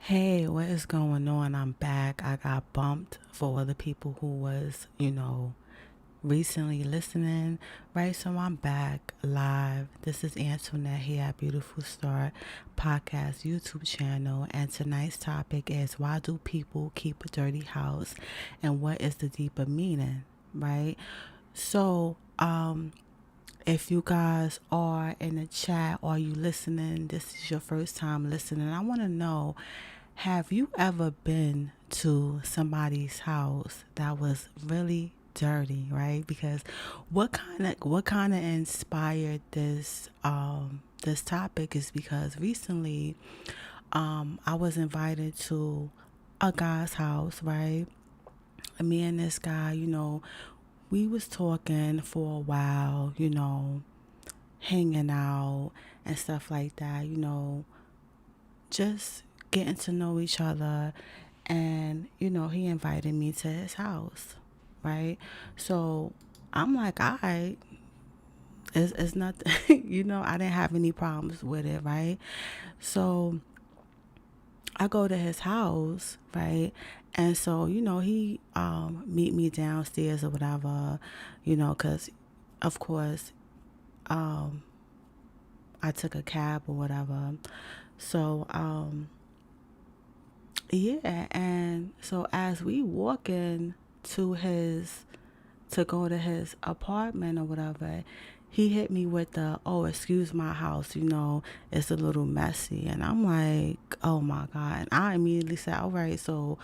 Hey, what is going on? I'm back. I got bumped for the people who was, recently listening, right? So I'm back live. This is Antoinette here at Beautiful Start Podcast YouTube channel. And tonight's topic is, why do people keep a dirty house? And what is the deeper meaning, right? So, if you guys are in the chat or you listening, this is your first time listening, I want to know, have you ever been to somebody's house that was really dirty, right? Because what kind of inspired this topic is because recently I was invited to a guy's house, right? Me and this guy, we was talking for a while, hanging out and stuff like that, just getting to know each other. And, he invited me to his house, right? So I'm like, all right, it's nothing, I didn't have any problems with it, right? So I go to his house, right? And so, he meet me downstairs or whatever, because of course, um, I took a cab or whatever. So, yeah, and so as we walking to his to go to his apartment or whatever, he hit me with the, oh, excuse my house, it's a little messy. And I'm like, oh my God. And I immediately said, all right, so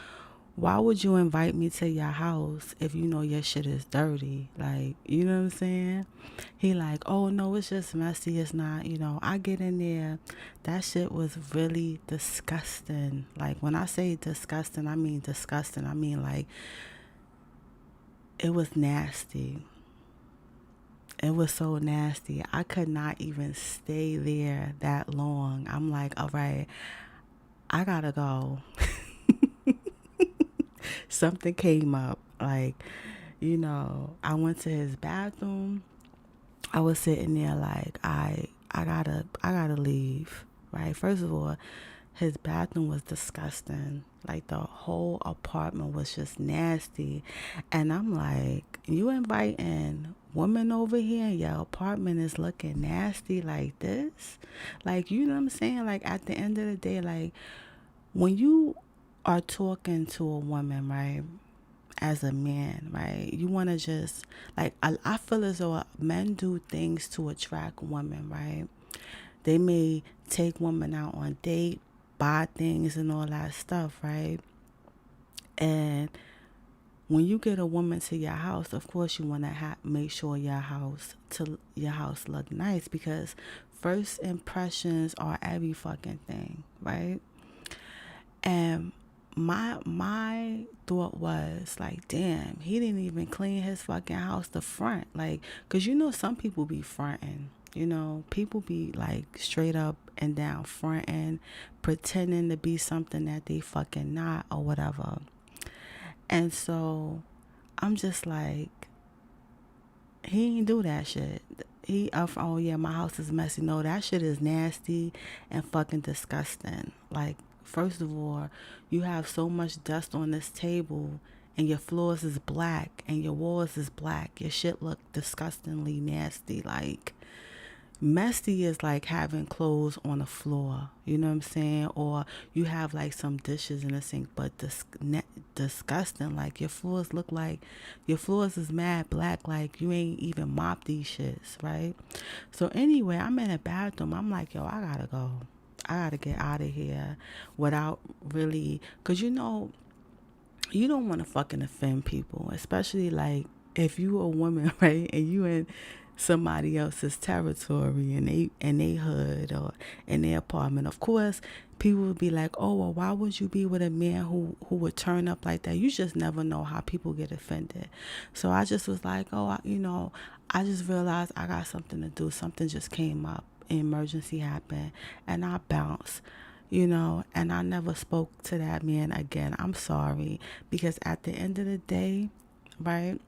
why would you invite me to your house if you know your shit is dirty? Like, you know what I'm saying? He like, oh no, it's just messy. It's not, I get in there. That shit was really disgusting. Like, when I say disgusting, I mean disgusting. I mean, like, it was nasty. It was so nasty. I could not even stay there that long. I'm like, all right, I gotta go. Something came up. Like, I went to his bathroom. I was sitting there like, I gotta leave. Right. First of all, his bathroom was disgusting. Like, the whole apartment was just nasty. And I'm like, you inviting women over here and your apartment is looking nasty like this? Like, you know what I'm saying? Like, at the end of the day, like, when you are talking to a woman, right? As a man, right? You want to just, like, I feel as though men do things to attract women, right? They may take women out on date, buy things and all that stuff, right? And when you get a woman to your house, of course you want to make sure your house look nice, because first impressions are every fucking thing, right? And my thought was like, damn, he didn't even clean his fucking house the front. Like, cause some people be fronting. People be like straight up and down fronting, pretending to be something that they fucking not or whatever. And so I'm just like, he ain't do that shit. Oh yeah, my house is messy. No, that shit is nasty and fucking disgusting. Like, first of all, you have so much dust on this table, and your floors is black and your walls is black. Your shit look disgustingly nasty. Like, messy is like having clothes on the floor, you know what I'm saying? Or you have like some dishes in the sink, but disgusting. Like, your floors is mad black, like you ain't even mopped these shits, right? So anyway, I'm in a bathroom. I'm like, yo, I gotta go. I gotta get out of here without really, because you don't want to fucking offend people, especially like if you a woman, right, and you in somebody else's territory in they hood or in their apartment. Of course, people would be like, oh, well, why would you be with a man who would turn up like that? You just never know how people get offended. So I just was like, oh, I just realized I got something to do. Something just came up, an emergency happened, and I bounced, and I never spoke to that man again. I'm sorry, because at the end of the day, right,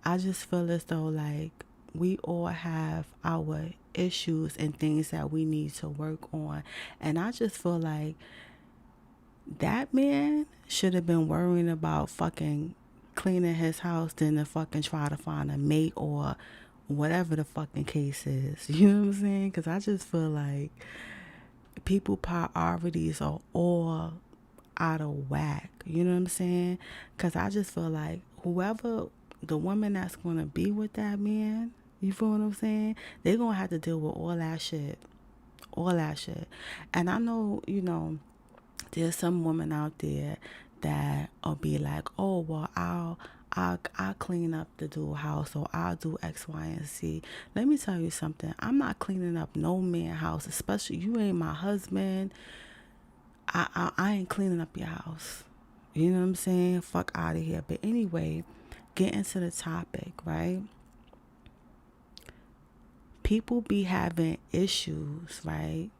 I just feel as though like we all have our issues and things that we need to work on. And I just feel like That man should have been worrying about fucking cleaning his house than to fucking try to find a mate or whatever the fucking case is. You know what I'm saying? Because I just feel like people priorities are all out of whack. You know what I'm saying? Because I just feel like whoever the woman that's going to be with that man, you feel what I'm saying? They're going to have to deal with all that shit. All that shit. And I know, there's some woman out there that will be like, oh, well, I'll clean up the dual house, or I'll do X, Y, and Z. Let me tell you something. I'm not cleaning up no man house, especially you ain't my husband. I ain't cleaning up your house. You know what I'm saying? Fuck out of here. But anyway, get into the topic, right? People be having issues, right?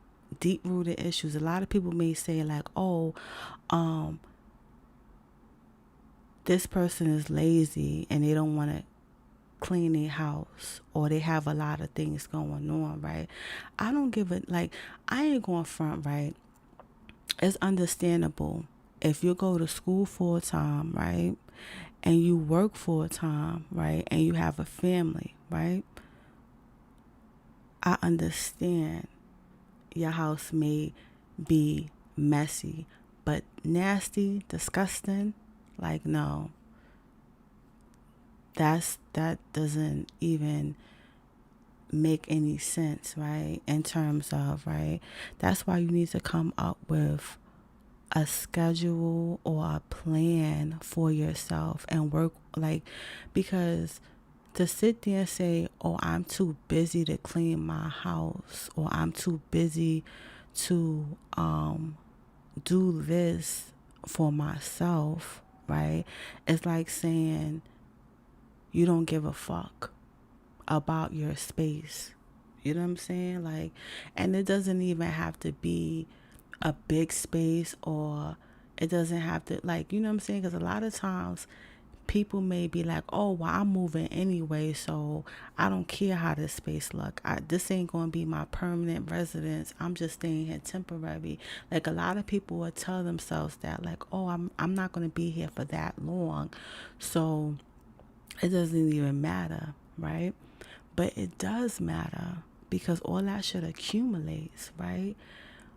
Deep rooted issues. A lot of people may say like, oh, this person is lazy and they don't want to clean their house, or they have a lot of things going on, right? I don't give it, like, I ain't going front, right? It's understandable if you go to school full time, right? And you work full time, right? And you have a family, right? I understand your house may be messy, but nasty, disgusting, like, no. That doesn't even make any sense, right? In terms of, right? That's why you need to come up with a schedule or a plan for yourself and work, like, because to sit there and say, oh, I'm too busy to clean my house, or I'm too busy to do this for myself, right? It's like saying you don't give a fuck about your space. You know what I'm saying? Like, and it doesn't even have to be a big space, or it doesn't have to, like, you know what I'm saying? Because a lot of times people may be like, oh, well, I'm moving anyway, so I don't care how this space look. This ain't going to be my permanent residence. I'm just staying here temporary. Like, a lot of people will tell themselves that, like, oh, I'm not going to be here for that long, so it doesn't even matter, right? But it does matter, because all that shit accumulates, right?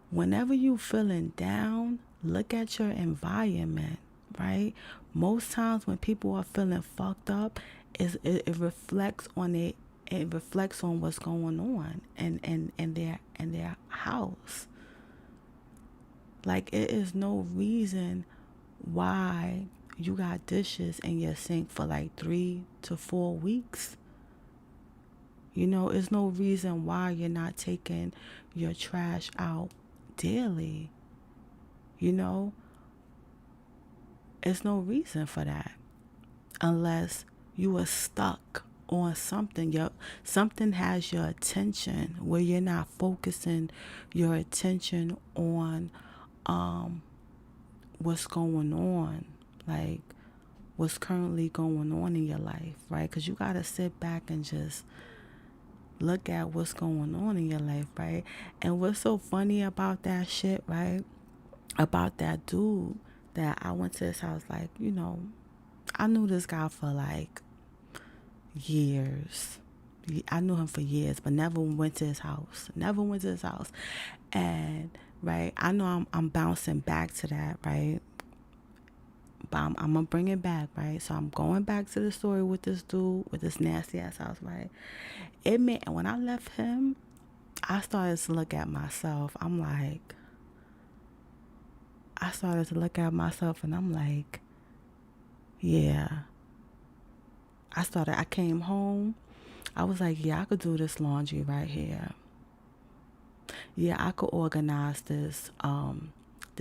Whenever you feeling down, look at your environment, right? Most times when people are feeling fucked up, it reflects on it. It reflects on what's going on in their house. Like, it is no reason why you got dishes in your sink for like 3 to 4 weeks. There's no reason why you're not taking your trash out daily. There's no reason for that, unless you are stuck on something. Something has your attention where you're not focusing your attention on what's going on, like what's currently going on in your life, right? Because you got to sit back and just look at what's going on in your life, right? And what's so funny about that shit, right? About that dude that I went to his house, like, I knew this guy for like years. I knew him for years, but never went to his house. Never went to his house. And, right, I know I'm bouncing back to that, right? But I'm going to bring it back, right? So I'm going back to the story with this dude, with this nasty ass house, right? And when I left him, I started to look at myself. I started to look at myself and I'm like, yeah. I came home. I was like, yeah, I could do this laundry right here. Yeah, I could organize this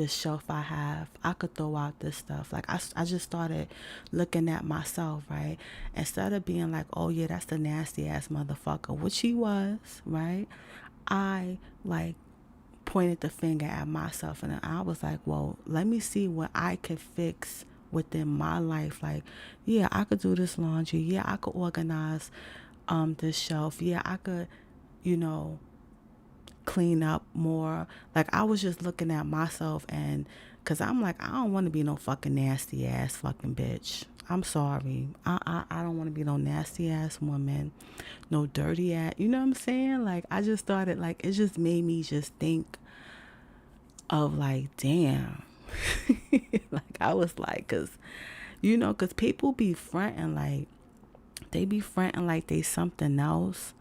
shelf I have. I could throw out this stuff. Like, I just started looking at myself, right? Instead of being like, oh yeah, that's the nasty ass motherfucker, which he was, right? I like pointed the finger at myself, and I was like, well, let me see what I could fix within my life. Like, yeah, I could do this laundry. Yeah, I could organize this shelf. Yeah, I could, you know, clean up more. Like, I was just looking at myself, and because I'm like, I don't want to be no fucking nasty ass fucking bitch. I'm sorry. I don't want to be no nasty ass woman, no dirty ass. You know what I'm saying? Like, I just started, like, it just made me just think of, like, damn. Like, I was like, because people be fronting, like, they be fronting like they something else.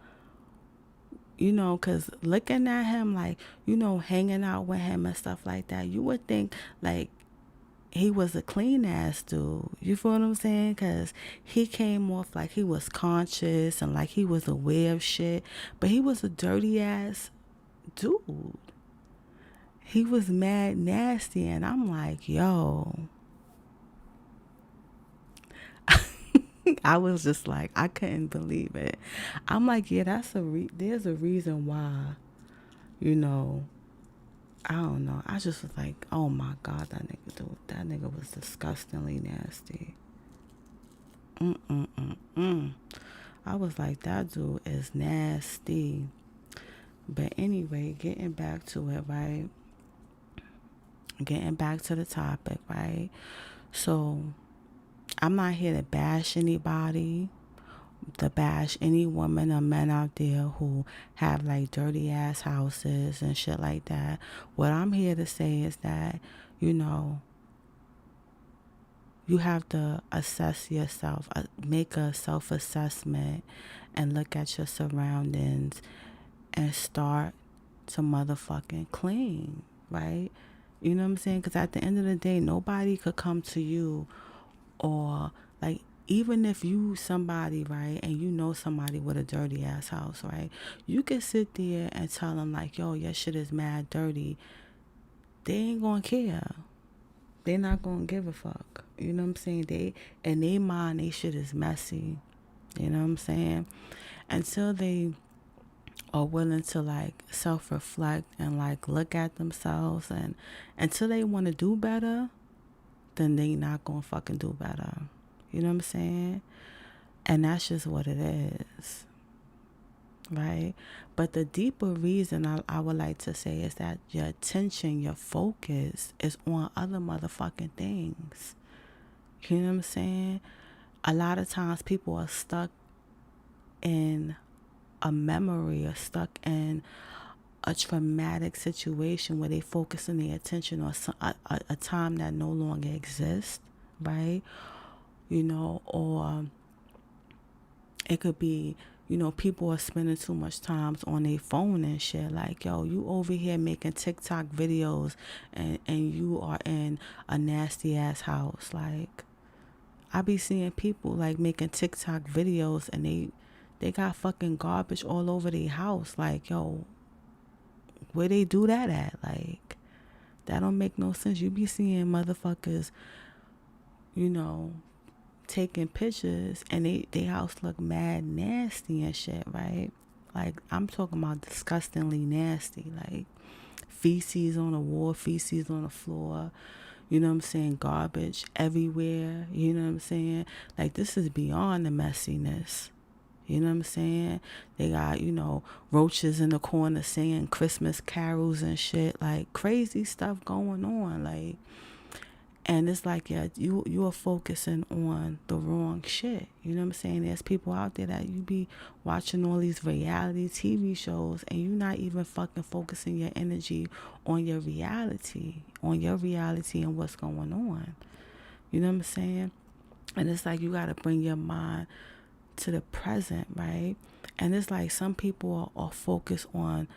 Because looking at him, like, hanging out with him and stuff like that, you would think, like, he was a clean ass dude. You feel what I'm saying? Because he came off like he was conscious and like he was aware of shit. But he was a dirty ass dude. He was mad nasty. And I'm like, yo. I was just like, I couldn't believe it. I'm like, yeah, there's a reason why, you know, I don't know. I just was like, oh my God, that nigga was disgustingly nasty. Mm-mm-mm-mm. I was like, that dude is nasty. But anyway, getting back to it, right? Getting back to the topic, right? So, I'm not here to bash anybody, to bash any woman or men out there who have like dirty ass houses and shit like that. What I'm here to say is that, you know, you have to assess yourself, make a self-assessment and look at your surroundings and start to motherfucking clean, right? You know what I'm saying? Because at the end of the day, nobody could come to you, or like, even if you somebody, right, and you know somebody with a dirty ass house, right, you can sit there and tell them like, yo, your shit is mad dirty. They ain't gonna care. They not gonna give a fuck. You know what I'm saying? In their mind, they shit is messy. You know what I'm saying? Until they are willing to like self-reflect and like look at themselves, and until they want to do better, then they not gonna fucking do better. You know what I'm saying? And that's just what it is, right? But the deeper reason I would like to say is that your attention, your focus is on other motherfucking things. You know what I'm saying? A lot of times people are stuck in a memory, or stuck in a traumatic situation where they focus on their attention on a time that no longer exists, right? Or it could be, people are spending too much time on their phone and shit. Like, yo, you over here making TikTok videos, and you are in a nasty ass house. Like, I be seeing people like making TikTok videos, and they got fucking garbage all over their house. Like, yo, where they do that at? Like, that don't make no sense. You be seeing motherfuckers, taking pictures, and they house look mad nasty and shit, right? Like, I'm talking about disgustingly nasty. Like, feces on the wall, feces on the floor. You know what I'm saying? Garbage everywhere. You know what I'm saying? Like, this is beyond the messiness. You know what I'm saying? They got, roaches in the corner singing Christmas carols and shit. Like, crazy stuff going on. Like, and it's like, yeah, you are focusing on the wrong shit. You know what I'm saying? There's people out there that you be watching all these reality TV shows, and you're not even fucking focusing your energy on your reality, and what's going on. You know what I'm saying? And it's like, you got to bring your mind to the present, right? And it's like, some people are focused on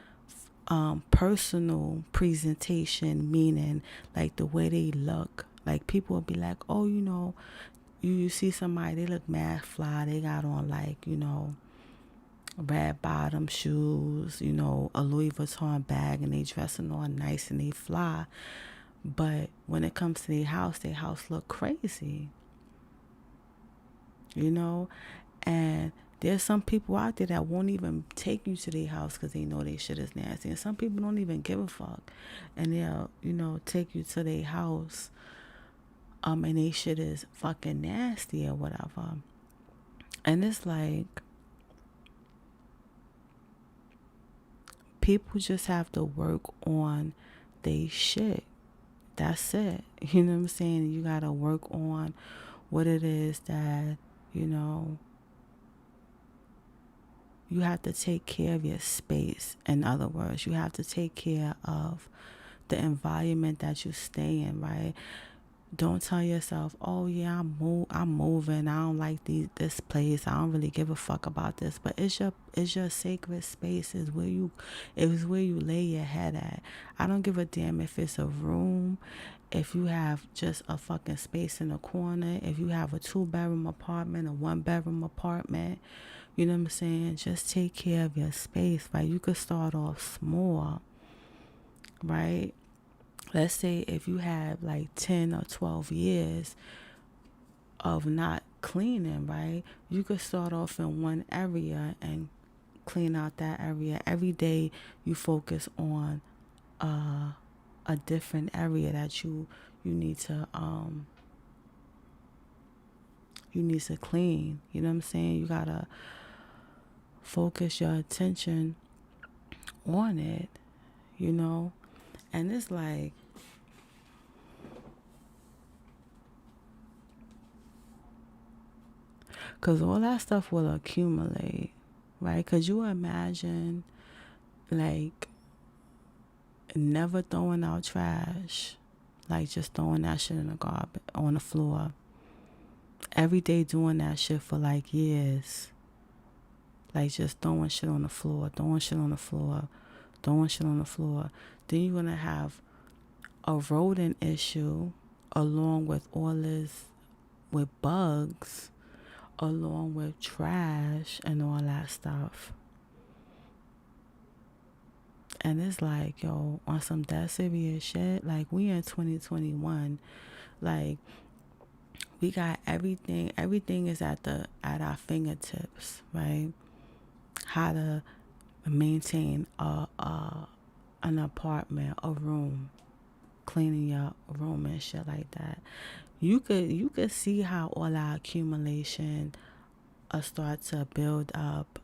personal presentation, meaning like the way they look. Like, people will be like, oh, you see somebody, they look mad fly, they got on like, red bottom shoes, a Louis Vuitton bag, and they dressing all nice and they fly. But when it comes to their house look crazy, and there's some people out there that won't even take you to their house because they know their shit is nasty. And some people don't even give a fuck, and they'll, take you to their house, and they shit is fucking nasty or whatever. And it's like, People just have to work on they shit. That's it. You know what I'm saying? You gotta work on what it is that, you know, you have to take care of your space. In other words, you have to take care of the environment that you stay in, right? Don't tell yourself, "Oh yeah, I'm moving. I don't like this place. I don't really give a fuck about this." But it's your sacred space. It's where you lay your head at. I don't give a damn if it's a room, if you have just a fucking space in a corner, if you have a 2-bedroom apartment, a 1-bedroom apartment. You know what I'm saying? Just take care of your space, right? You could start off small, right? Let's say if you have like 10 or 12 years of not cleaning, right? You could start off in one area and clean out that area. Every day you focus on a different area that you need to clean. You know what I'm saying? You gotta focus your attention on it, you know? And it's like, because all that stuff will accumulate, right? Because you imagine, like, never throwing out trash, like just throwing that shit in the garbage, on the floor. Every day doing that shit for like years. Like just throwing shit on the floor, throwing shit on the floor, throwing shit on the floor. Then you're going to have a rodent issue along with all this, with bugs, along with trash and all that stuff. And it's like, yo, on some that serious shit, like we in 2021, like we got everything is at our fingertips, right? How to maintain an apartment, a room, cleaning your room and shit like that. You could see how all our accumulation start to build up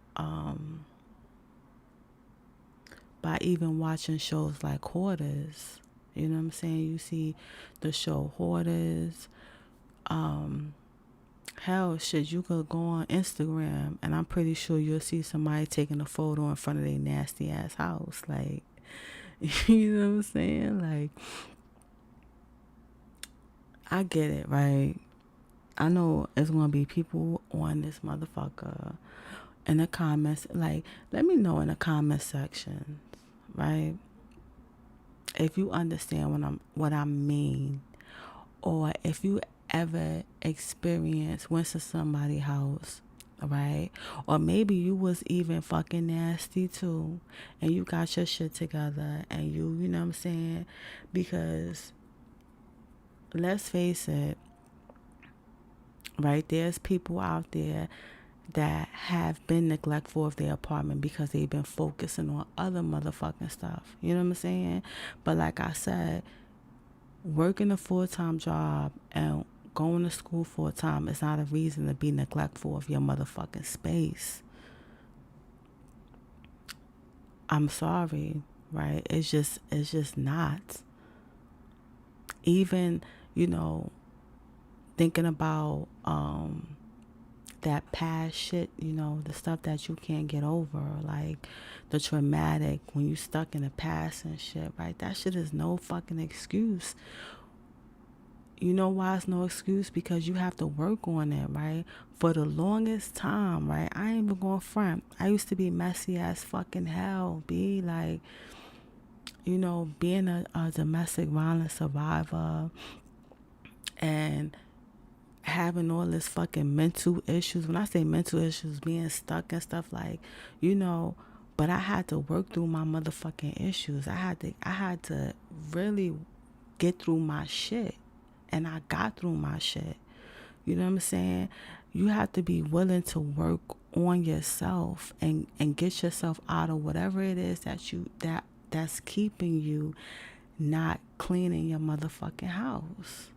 by even watching shows like Hoarders. You know what I'm saying? You see the show Hoarders. Hell, shit, you could go on Instagram and I'm pretty sure you'll see somebody taking a photo in front of their nasty ass house. Like, you know what I'm saying? Like, I get it, right? I know it's going to be people on this motherfucker in the comments. Like, let me know in the comment section, right? If you understand what I mean, or if you ever went to somebody's house, right? Or maybe you was even fucking nasty too, and you got your shit together, and you know what I'm saying? Because let's face it, right? There's people out there that have been neglectful of their apartment because they've been focusing on other motherfucking stuff. You know what I'm saying? But like I said, working a full-time job and going to school full-time is not a reason to be neglectful of your motherfucking space. I'm sorry, right? It's just not. Even, you know, thinking about that past shit, you know, the stuff that you can't get over, like the traumatic, when you stuck in the past and shit, right? That shit is no fucking excuse. You know why it's no excuse? Because you have to work on it, right? For the longest time, right? I ain't even going front. I used to be messy as fucking hell, be like, you know, being a domestic violence survivor and having all this fucking mental issues. When I say mental issues, being stuck and stuff, like, you know, but I had to work through my motherfucking issues. I had to really get through my shit, and I got through my shit. You know what I'm saying? You have to be willing to work on yourself and get yourself out of whatever it is that's keeping you not cleaning your motherfucking house.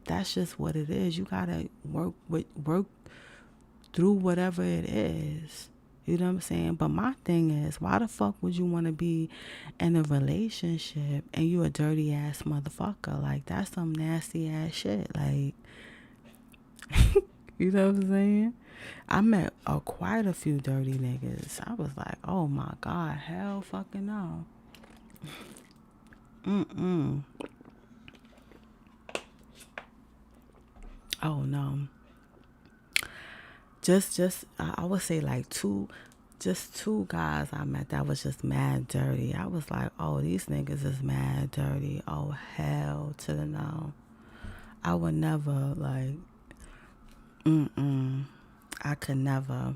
That's just what it is. You gotta work through whatever it is. You know what I'm saying? But my thing is, why the fuck would you want to be in a relationship and you a dirty ass motherfucker? Like, that's some nasty ass shit. Like, you know what I'm saying? I met quite a few dirty niggas. I was like, oh my God, hell fucking no. Mm-mm. Oh no. I would say like just two guys I met that was just mad dirty. I was like, oh, these niggas is mad dirty. Oh, hell to the no. I would never, like, mm-mm. I could never,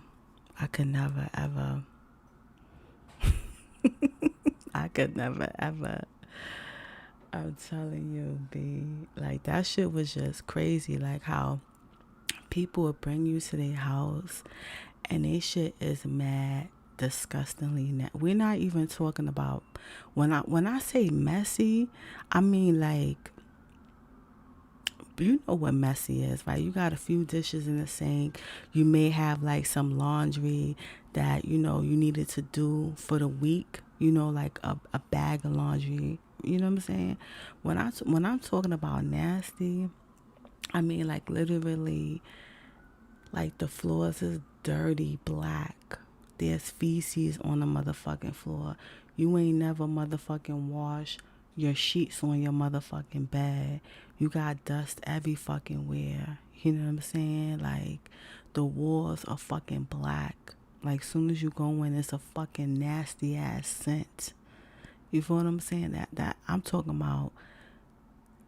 ever. I could never, ever. I'm telling you, B. Like, that shit was just crazy. Like, how people would bring you to their house and they shit is mad disgustingly we're not even talking about when I say messy, I mean like, you know what messy is, right? You got a few dishes in the sink. You may have like some laundry that you know you needed to do for the week. You know, like a bag of laundry. You know what I'm saying? When I'm talking about nasty, I mean like literally, like the floors is dirty black. There's feces on the motherfucking floor. You ain't never motherfucking wash your sheets on your motherfucking bed. You got dust every fucking where. You know what I'm saying? Like the walls are fucking black. Like soon as you go in, it's a fucking nasty ass scent. You feel what I'm saying? That I'm talking about.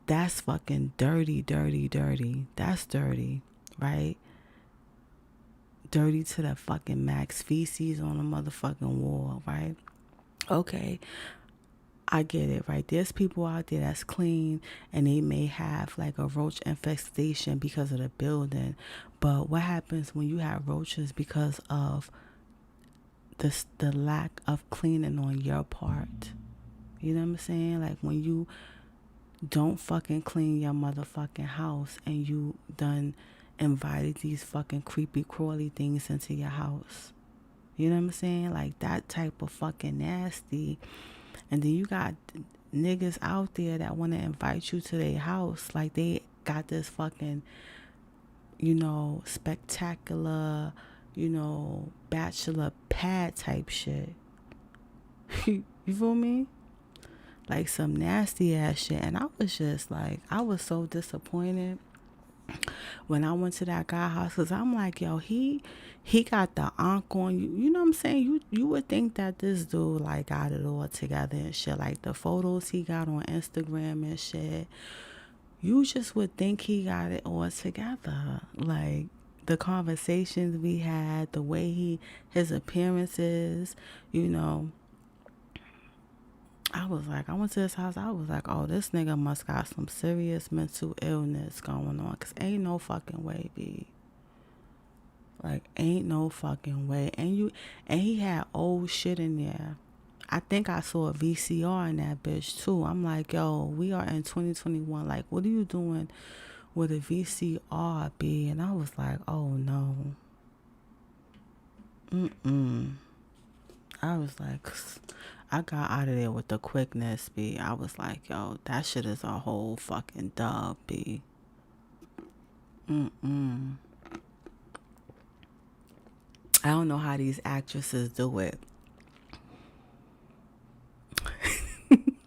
That's fucking dirty, dirty, dirty. That's dirty, right? Dirty to the fucking max. Feces on a motherfucking wall, right? Okay, I get it, right? There's people out there that's clean and they may have like a roach infestation because of the building. But what happens when you have roaches because of the lack of cleaning on your part? You know what I'm saying? Like when you don't fucking clean your motherfucking house and you done invited these fucking creepy crawly things into your house. You know what I'm saying? Like that type of fucking nasty. And then you got niggas out there that want to invite you to their house. Like they got this fucking, you know, spectacular, you know, bachelor pad type shit. You feel me? Like some nasty ass shit. And I was just like, I was so disappointed when I went to that guy house, because I'm like, yo, he got the ankh on you. You know what I'm saying? You would think that this dude like got it all together and shit. Like the photos he got on Instagram and shit. You just would think he got it all together. Like the conversations we had, the way his appearances, you know. I was like, I went to his house. I was like, oh, this nigga must got some serious mental illness going on. Because ain't no fucking way, B. Like, ain't no fucking way. And he had old shit in there. I think I saw a VCR in that bitch, too. I'm like, yo, we are in 2021. Like, what are you doing with a VCR, B? And I was like, oh, no. Mm-mm. I was like, I got out of there with the quickness, B. I was like, yo, that shit is a whole fucking dub, B. Mm-mm. I don't know how these actresses do it.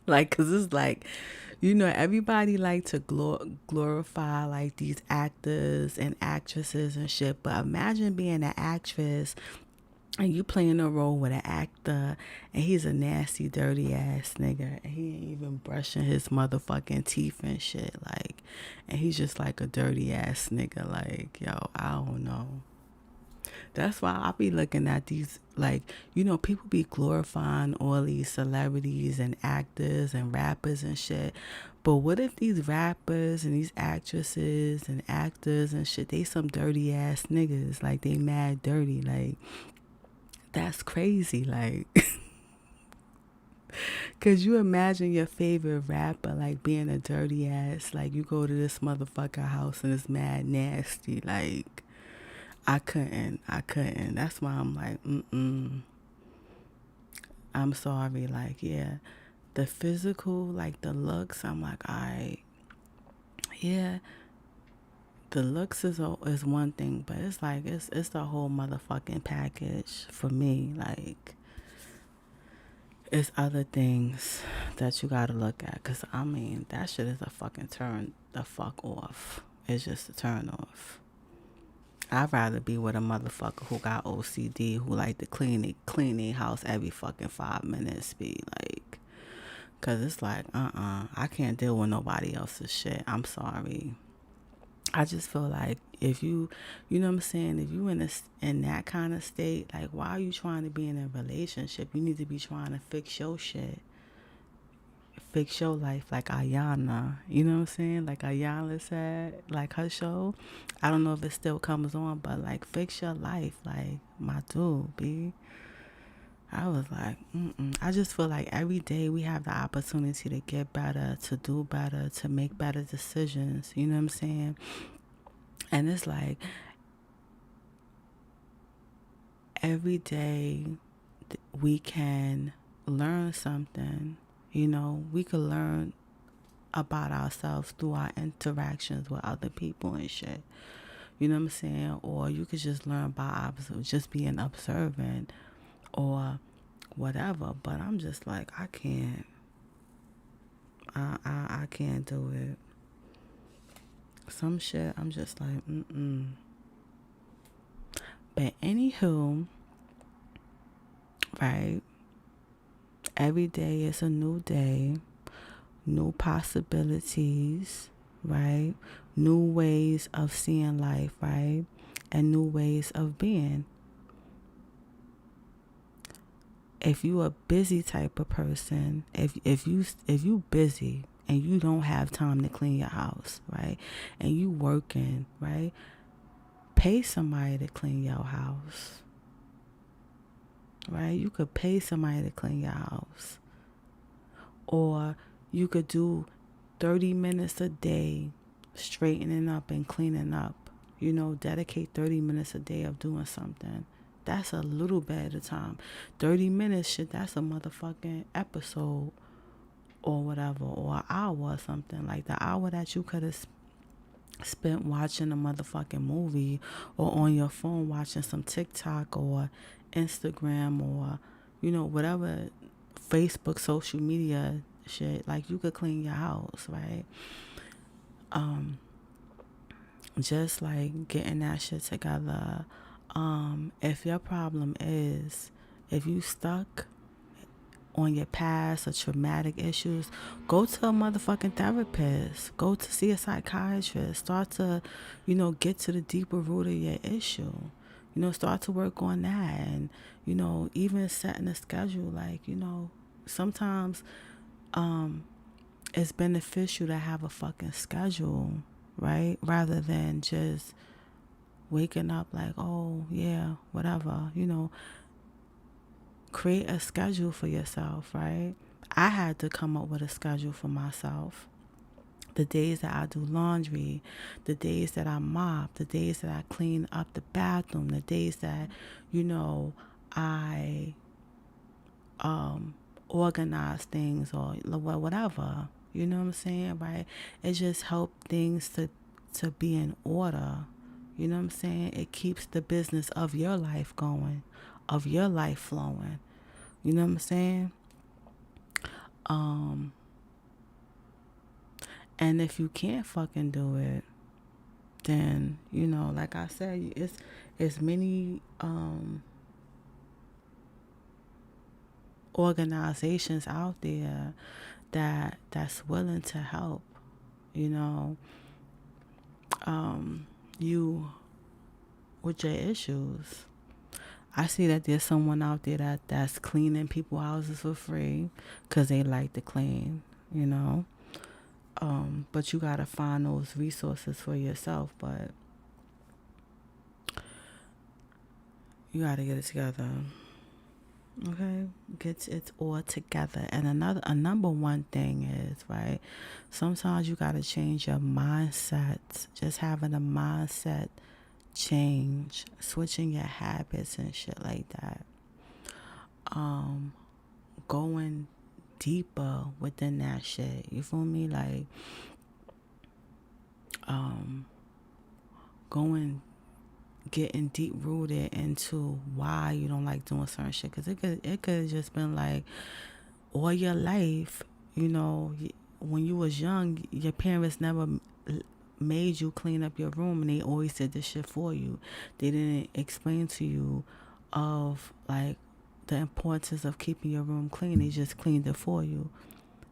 Like, cause it's like, you know, everybody like to glorify like these actors and actresses and shit. But imagine being an actress and you playing a role with an actor and he's a nasty, dirty ass nigga and he ain't even brushing his motherfucking teeth and shit. Like, and he's just like a dirty ass nigga. Like, yo, I don't know. That's why I be looking at these, like, you know, people be glorifying all these celebrities and actors and rappers and shit. But what if these rappers and these actresses and actors and shit, they some dirty ass niggas? Like, they mad dirty. Like, that's crazy. Like, could you imagine your favorite rapper, like, being a dirty ass? Like, you go to this motherfucker house and it's mad nasty. Like, I couldn't. That's why I'm like, I'm sorry. Like, yeah, the physical, like the looks, I'm like, yeah, the looks is one thing, but it's like it's the whole motherfucking package for me. Like, it's other things that you gotta look at. Cause I mean, that shit is a fucking turn the fuck off. It's just a turn off. I'd rather be with a motherfucker who got OCD, who like to clean their house every fucking 5 minutes. Be like, cause it's like, I can't deal with nobody else's shit. I'm sorry. I just feel like if you know what I'm saying, if you in that kind of state, like why are you trying to be in a relationship? You need to be trying to fix your shit, fix your life, like Ayana. You know what I'm saying? Like Ayana said, like her show. I don't know if it still comes on, but like fix your life, like my dude, B. I was like, I just feel like every day we have the opportunity to get better, to do better, to make better decisions. You know what I'm saying? And it's like every day we can learn something. You know, we could learn about ourselves through our interactions with other people and shit. You know what I'm saying? Or you could just learn by just being observant or whatever. But I'm just like, I can't. I can't do it. Some shit, I'm just like, But anywho, right? Every day is a new day, new possibilities, right? New ways of seeing life, right? And new ways of being. If you a busy type of person, if you busy and you don't have time to clean your house, right? And you working, right? Pay somebody to clean your house. Right? You could pay somebody to clean your house. Or you could do 30 minutes a day straightening up and cleaning up. You know, dedicate 30 minutes a day of doing something. That's a little bit at a time. 30 minutes, shit, that's a motherfucking episode or whatever, or an hour or something. Like the hour that you could have spent watching a motherfucking movie or on your phone watching some TikTok or Instagram or, you know, whatever Facebook, social media shit. Like you could clean your house, right? Just like getting that shit together. If your problem is, if you stuck on your past or traumatic issues, go to a motherfucking therapist. Go to see a psychiatrist. Start to, you know, get to the deeper root of your issue. You know, start to work on that. And, you know, even setting a schedule. Like, you know, sometimes it's beneficial to have a fucking schedule, right? Rather than just waking up like, oh, yeah, whatever, you know. Create a schedule for yourself, right? I had to come up with a schedule for myself. The days that I do laundry, the days that I mop, the days that I clean up the bathroom, the days that, you know, I organize things or whatever. You know what I'm saying, right? It just helps things to be in order. You know what I'm saying? It keeps the business of your life going, of your life flowing. You know what I'm saying? And if you can't fucking do it, then, you know, like I said, it's many organizations out there that's willing to help, you know, you with your issues. I see that there's someone out there that's cleaning people's houses for free because they like to clean, you know. But you gotta find those resources for yourself. But you gotta get it together. Okay, get it all together. And a number one thing is, right, sometimes you gotta change your mindset. Just having a mindset change, switching your habits and shit like that. Going deeper within that shit. You feel me? Like, going getting deep rooted into why you don't like doing certain shit, because it could have just been like all your life, when you was young, your parents never made you clean up your room, and they always did this shit for you. They didn't explain to you of like the importance of keeping your room clean. They just cleaned it for you.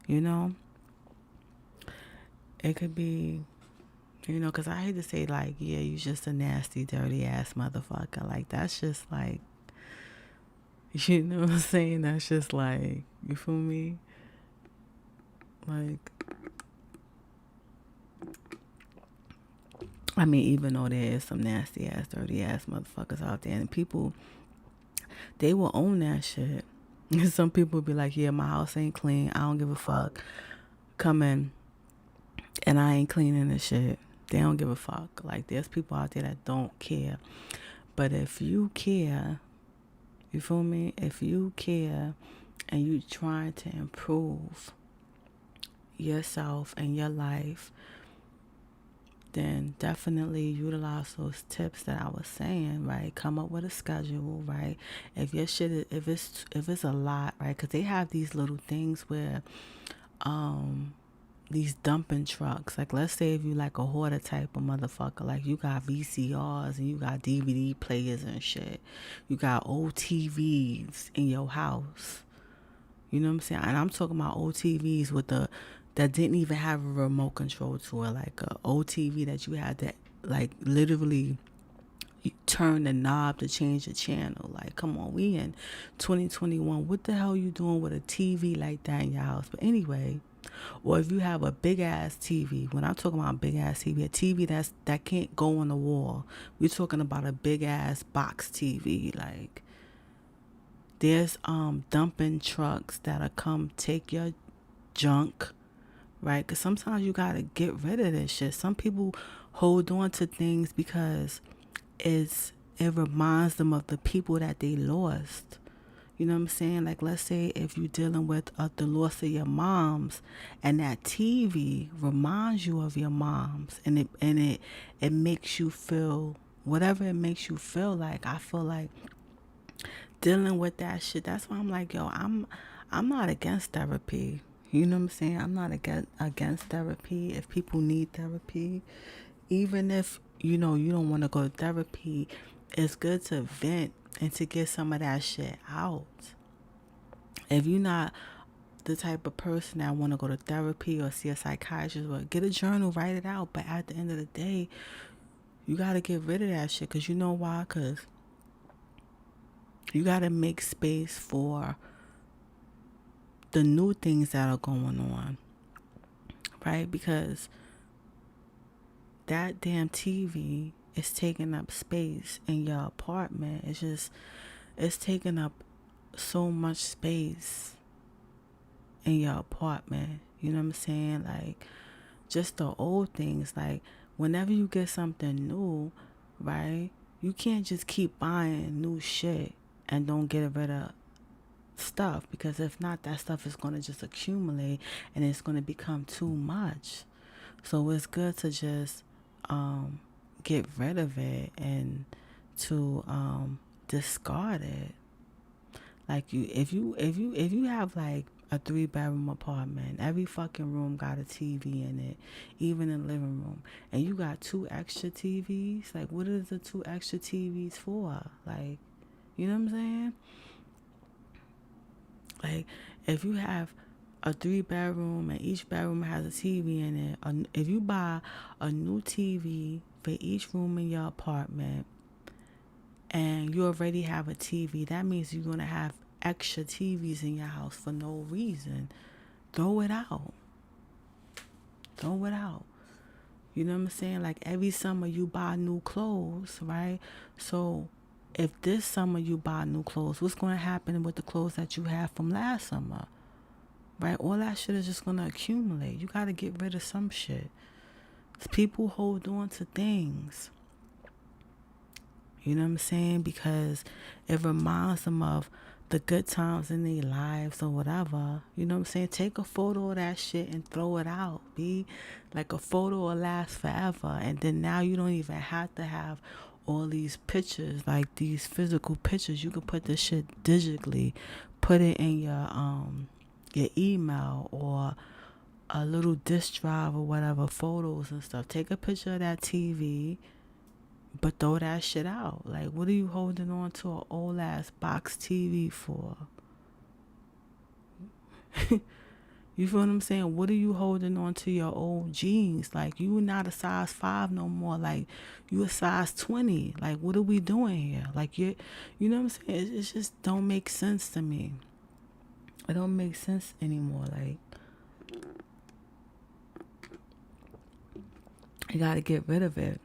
It could be, because I hate to say like, yeah, you just a nasty, dirty ass motherfucker. Like, that's just like, you know what I'm saying? That's just like, you feel me? Like, I mean, even though there is some nasty ass, dirty ass motherfuckers out there, and people, they will own that shit. Some people be like, yeah, my house ain't clean. I don't give a fuck. Come in, and I ain't cleaning this shit. They don't give a fuck. Like, there's people out there that don't care. But if you care, you feel me? If you care and you trying to improve yourself and your life, then definitely utilize those tips that I was saying, right? Come up with a schedule, right? If your shit is, if it's a lot, right? Because they have these little things where these dumping trucks, like, let's say if you like a hoarder type of motherfucker, like you got VCRs and you got DVD players and shit, you got old TVs in your house, you know what I'm saying? And I'm talking about old TVs that didn't even have a remote control to it, like a old TV that you had to like literally turn the knob to change the channel. Like, come on, we in 2021. What the hell you doing with a TV like that in your house? But anyway, or if you have a big ass TV, when I'm talking about big ass TV, a TV that can't go on the wall, we're talking about a big ass box TV. Like, there's dumping trucks that'll come take your junk, right? Because sometimes you gotta get rid of this shit. Some people hold on to things because it reminds them of the people that they lost. You know what I'm saying? Like, let's say if you're dealing with the loss of your moms, and that TV reminds you of your moms, and it makes you feel whatever it makes you feel like. I feel like dealing with that shit. That's why I'm like, yo, I'm not against therapy. You know what I'm saying? I'm not against therapy. If people need therapy, even if you don't want to go to therapy, it's good to vent and to get some of that shit out. If you're not the type of person that want to go to therapy or see a psychiatrist, or get a journal, write it out. But at the end of the day, you got to get rid of that shit. Because you know why? Because you got to make space for the new things that are going on, right? Because that damn TV is taking up space in your apartment. It's taking up so much space in your apartment. You know what I'm saying? Like, just the old things. Like, whenever you get something new, right, you can't just keep buying new shit and don't get rid of stuff, because if not, that stuff is going to just accumulate and it's going to become too much. So it's good to just get rid of it and to discard it. Like, if you have like a 3-bedroom apartment, every fucking room got a TV in it, even in the living room, and you got 2 extra TVs, like, what is the 2 extra TVs for? Like, you know what I'm saying? Like, if you have a 3-bedroom and each bedroom has a TV in it, if you buy a new TV for each room in your apartment and you already have a TV, that means you're going to have extra TVs in your house for no reason. Throw it out. Throw it out. You know what I'm saying? Like, every summer you buy new clothes, right? So if this summer you buy new clothes, what's going to happen with the clothes that you have from last summer? Right? All that shit is just going to accumulate. You got to get rid of some shit. People hold on to things. You know what I'm saying? Because it reminds them of the good times in their lives or whatever. You know what I'm saying? Take a photo of that shit and throw it out. Be like, a photo will last forever. And then now you don't even have to have all these pictures, like these physical pictures. You can put this shit digitally. Put it in your email or a little disk drive or whatever, photos and stuff. Take a picture of that TV, but throw that shit out. Like, what are you holding on to an old ass box TV for? You feel what I'm saying? What are you holding on to your old jeans? Like, you not a size 5 no more. Like, you a size 20. Like, what are we doing here? Like, you know what I'm saying? It just don't make sense to me. It don't make sense anymore. Like, you gotta get rid of it.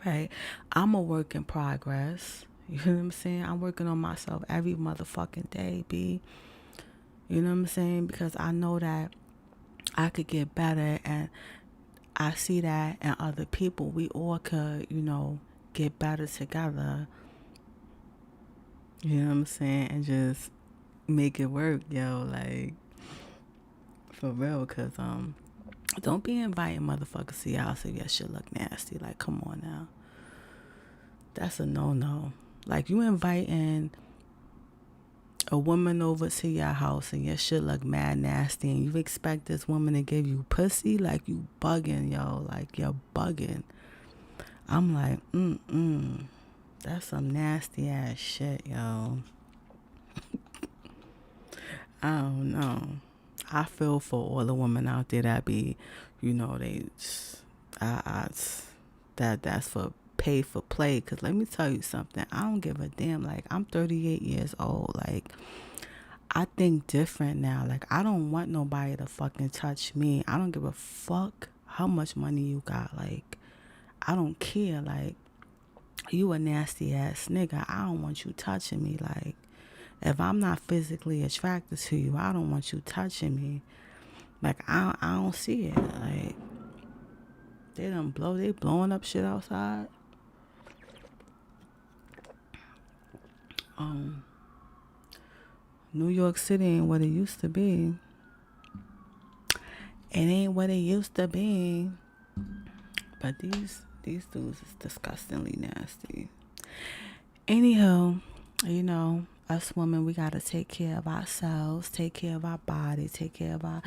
Right? I'm a work in progress. You know what I'm saying? I'm working on myself every motherfucking day, B. You know what I'm saying? Because I know that I could get better, and I see that in other people. We all could, get better together. You know what I'm saying? And just make it work, yo. Like, for real. Because, don't be inviting motherfuckers to your house if your shit look nasty. Like, come on now. That's a no-no. Like, you inviting a woman over to your house and your shit look mad nasty, and you expect this woman to give you pussy? Like, you bugging, yo. Like, you're bugging. I'm like, that's some nasty ass shit, yo. I don't know. I feel for all the women out there that be, they, that's for pay for play. Because let me tell you something. I don't give a damn. Like, I'm 38 years old. Like, I think different now. Like, I don't want nobody to fucking touch me. I don't give a fuck how much money you got. Like, I don't care. Like, you a nasty ass nigga. I don't want you touching me. Like, if I'm not physically attracted to you, I don't want you touching me. Like, I don't see it. Like, they blowing up shit outside. New York City ain't what it used to be. It ain't what it used to be. But these dudes is disgustingly nasty. Anyhow, us women, we gotta take care of ourselves, take care of our body, take care of our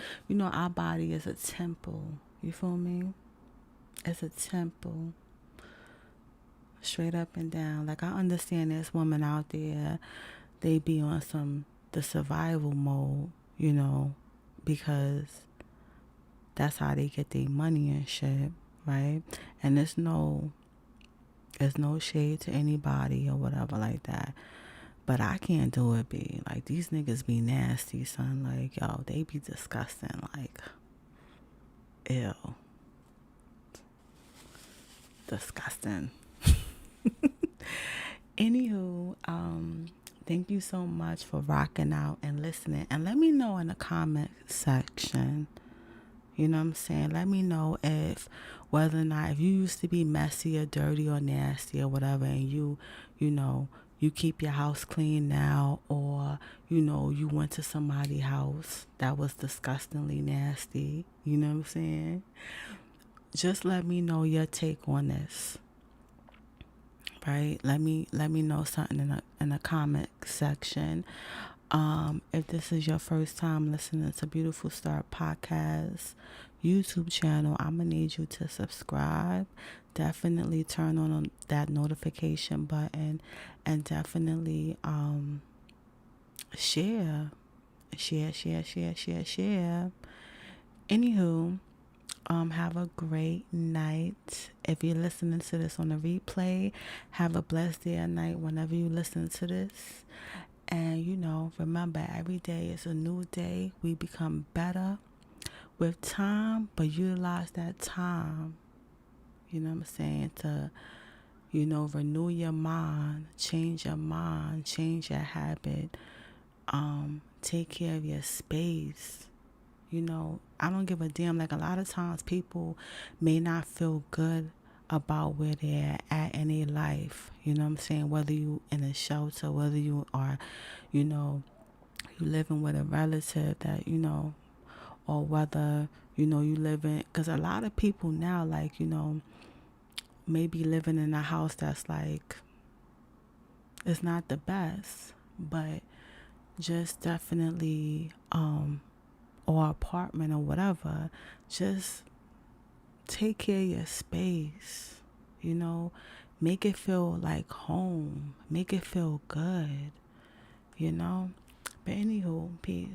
body is a temple. You feel me? It's a temple. Straight up and down. Like, I understand there's women out there, they be on the survival mode, because that's how they get their money and shit, right? And there's no shade to anybody or whatever like that. But I can't do it, B. Like, these niggas be nasty, son. Like, yo, they be disgusting. Like, ew. Disgusting. Anywho, thank you so much for rocking out and listening. And let me know in the comment section, you know what I'm saying? Let me know whether or not, if you used to be messy or dirty or nasty or whatever, and you keep your house clean now, or, you went to somebody's house that was disgustingly nasty. You know what I'm saying? Just let me know your take on this. Right? Let me know something in the comment section. If this is your first time listening to Beautiful Start Podcast YouTube channel, I'm gonna need you to subscribe. Definitely turn on that notification button, and definitely share. Anywho, have a great night. If you're listening to this on a replay, have a blessed day or night whenever you listen to this. And, remember, every day is a new day. We become better with time, but utilize that time, you know what I'm saying, to, renew your mind, change your habit, take care of your space. I don't give a damn. Like, a lot of times people may not feel good about where they're at in their life. You know what I'm saying? Whether you in a shelter, whether you are, you know, you living with a relative that, you know, or whether, you know, you live in, because a lot of people now, like, you know, maybe living in a house that's like, it's not the best, but just definitely, or apartment or whatever, just take care of your space, you know, make it feel like home, make it feel good, you know. But anywho, peace.